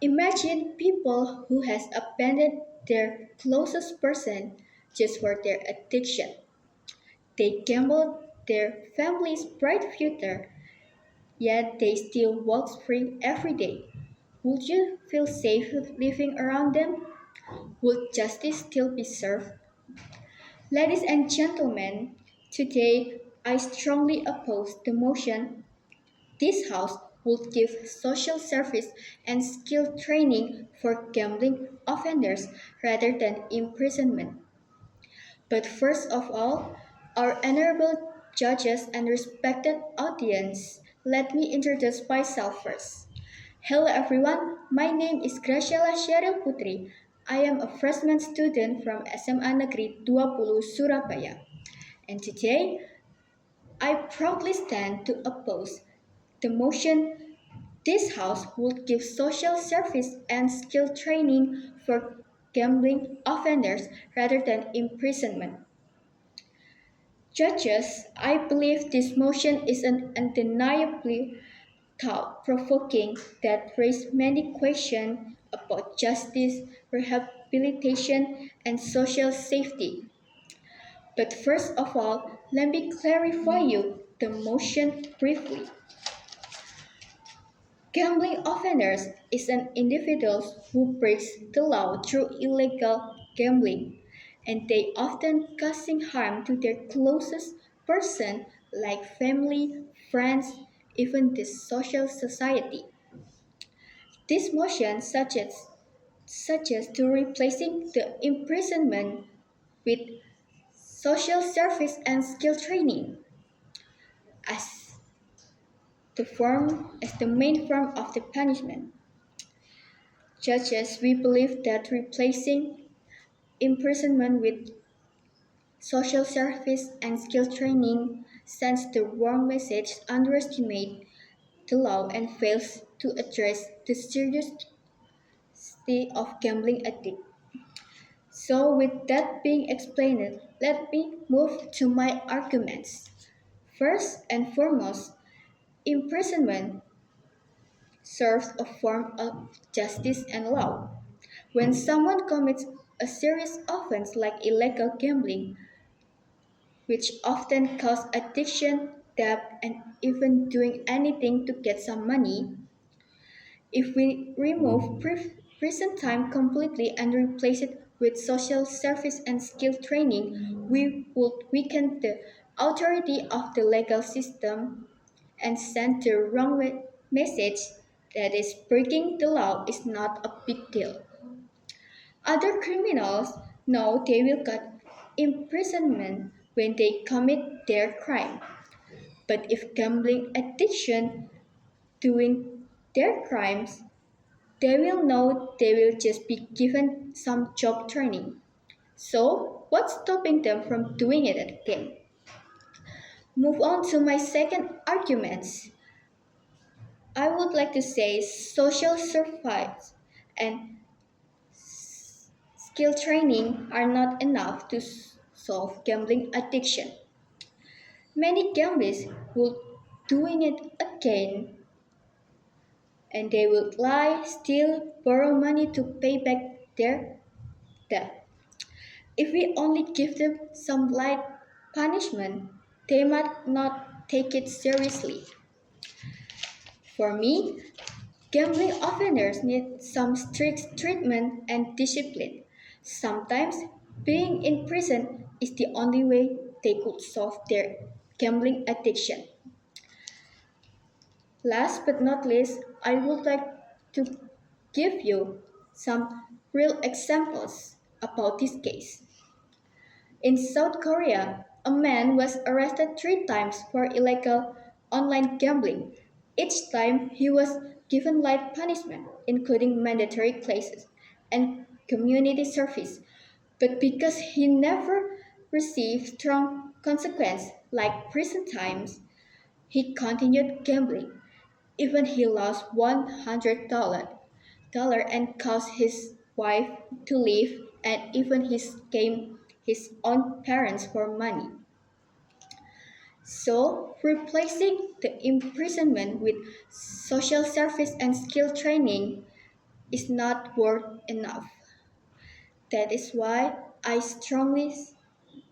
Imagine people who has abandoned their closest person just for their addiction. They gambled their family's bright future, yet they still walk free every day. Would you feel safe living around them? Would justice still be served? Ladies and gentlemen, today I strongly oppose the motion this house would give social service and skill training for gambling offenders rather than imprisonment. But first of all, our honorable judges and respected audience, let me introduce myself first. Hello everyone, my name is Graciela Sheryl Putri. I am a freshman student from SMA Negeri 20 Surabaya. And today, I proudly stand to oppose the motion this house would give social service and skill training for gambling offenders rather than imprisonment. Judges, I believe this motion is an undeniably thought-provoking that raises many questions about justice, rehabilitation, and social safety. But first of all, let me clarify you the motion briefly. Gambling offenders is an individual who breaks the law through illegal gambling, and they often causing harm to their closest person like family, friends, even the social society. This motion suggests to replacing the imprisonment with social service and skill training as as the main form of the punishment. Judges, we believe that replacing imprisonment with social service and skill training sends the wrong message, underestimates the law, and fails to address the seriousness of gambling addiction. So, with that being explained, let me move to my arguments. First and foremost, imprisonment serves a form of justice and law. When someone commits a serious offense like illegal gambling, which often causes addiction, debt, and even doing anything to get some money, if we remove prison time completely and replace it with social service and skill training, we would weaken the authority of the legal system and send the wrong message that is breaking the law is not a big deal. Other criminals know they will get imprisonment when they commit their crime. But if gambling addiction doing their crimes, they will know they will just be given some job training. So, what's stopping them from doing it again? Move on to my second argument. I would like to say social service and skill training are not enough to solve gambling addiction. Many gamblers will doing it again and they will lie, steal, borrow money to pay back their debt. If we only give them some light punishment, they might not take it seriously. For me, gambling offenders need some strict treatment and discipline. Sometimes being in prison is the only way they could solve their gambling addiction. Last but not least, I would like to give you some real examples about this case. In South Korea, a man was arrested 3 times for illegal online gambling. Each time he was given light punishment, including mandatory classes and community service. But because he never received strong consequences like prison times, he continued gambling. Even he lost $100 and caused his wife to leave and even he scammed his own parents for money. So, replacing the imprisonment with social service and skill training is not worth enough. That is why I strongly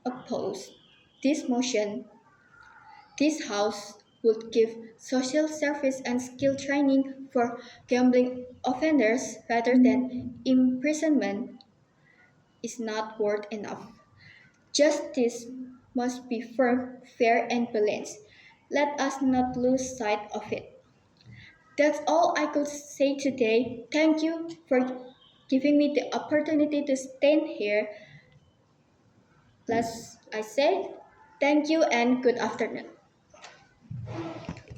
oppose this motion. This House would give social service and skill training for gambling offenders rather than imprisonment is not worth enough. Justice must be firm, fair, and balanced. Let us not lose sight of it. That's all I could say today. Thank you for giving me the opportunity to stand here. As I said, thank you and good afternoon.